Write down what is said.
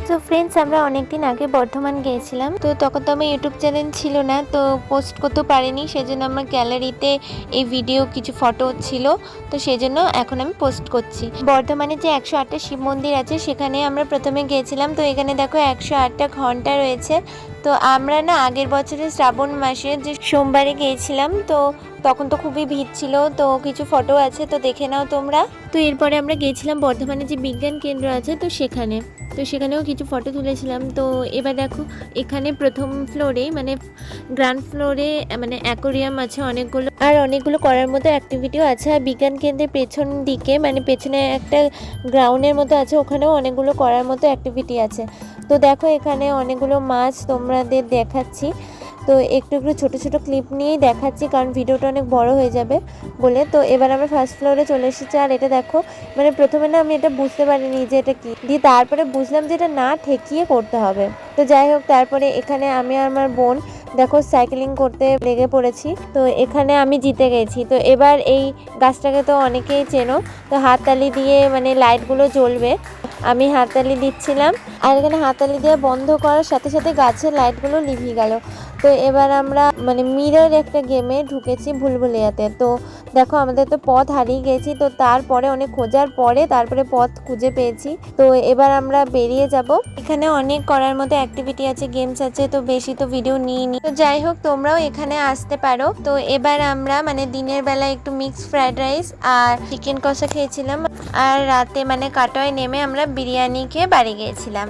তো ফ্রেন্ডস, আমরা অনেকদিন আগে বর্ধমান গিয়েছিলাম। তো তখন তো আমার ইউটিউব চ্যানেল ছিল না, তো পোস্ট করতে পারিনি। সেজন্য আমার গ্যালারিতে এই ভিডিও কিছু ফটো ছিল, তো সেজন্য এখন আমি পোস্ট করছি। বর্ধমানে যে 108টা শিব মন্দির আছে সেখানে আমরা প্রথমে গিয়েছিলাম। তো এখানে দেখো 108টা ঘন্টা রয়েছে। তো আমরা না আগের বছরের শ্রাবণ মাসে যে সোমবারে গিয়েছিলাম, তো তখন তো খুবই ভিড় ছিল। তো কিছু ফটো আছে, তো দেখে নাও তোমরা। তো এরপরে আমরা গিয়েছিলাম বর্ধমানে যে বিজ্ঞান কেন্দ্র আছে, তো সেখানেও কিছু ফটো তুলেছিলাম। তো এবার দেখো এখানে প্রথম ফ্লোরে মানে গ্রাউন্ড ফ্লোরে মানে অ্যাকোরিয়াম আছে অনেকগুলো করার মতো অ্যাক্টিভিটিও আছে। আর বিজ্ঞান কেন্দ্রের পেছন দিকে মানে পেছনে একটা গ্রাউন্ডের মতো আছে, ওখানেও অনেকগুলো করার মতো অ্যাক্টিভিটি আছে। তো দেখো এখানে অনেকগুলো মাছ তোমাদের দেখাচ্ছি। তো একটু ছোট ছোট ক্লিপ নিয়েই দেখাচ্ছি, কারণ ভিডিওটা অনেক বড় হয়ে যাবে বলে। তো এবার আমরা ফার্স্ট ফ্লোরে চলে এসেছি। আর এটা দেখো মানে প্রথমে না আমি এটা বুঝতে পারিনি যে এটা কি, দিয়ে তারপরে বুঝলাম যে এটা না ঠেকিয়ে করতে হবে। তো যাই হোক, তারপরে এখানে আমি আর আমার বোন দেখো সাইকেলিং করতে লেগে পড়েছি। তো এখানে আমি জিতে গেছি। তো এবার এই গাছটাকে তো অনেকেই চেনো, তো হাততালি দিয়ে মানে লাইটগুলো জ্বলবে, আমি হাততালি দিচ্ছিলাম। আর এখানে হাততালি দিয়ে বন্ধ করার সাথে সাথে গাছের লাইটগুলো নিভে গেল। তো এবার আমরা মানে মিরর একটা গেমে ঢুকেছি, ভুলভুলিয়াতে। তো দেখো আমাদের তো পথ হারিয়ে গেছি, তো তারপরে অনেক খোঁজার পরে তারপরে পথ খুঁজে পেয়েছি। তো এবার আমরা বেরিয়ে যাব। এখানে অনেক করার মতো অ্যাক্টিভিটি আছে, গেমস আছে, তো বেশি তো ভিডিও নিইনি। তো যাই হোক, তোমরাও এখানে আসতে পারো। তো এবার আমরা মানে দিনের বেলা একটু মিক্সড ফ্রাইড রাইস আর চিকেন কষা খেয়েছিলাম, আর রাতে মানে কাটোয়ায় নেমে আমরা বিরিয়ানি খেয়ে বাড়ি গিয়েছিলাম।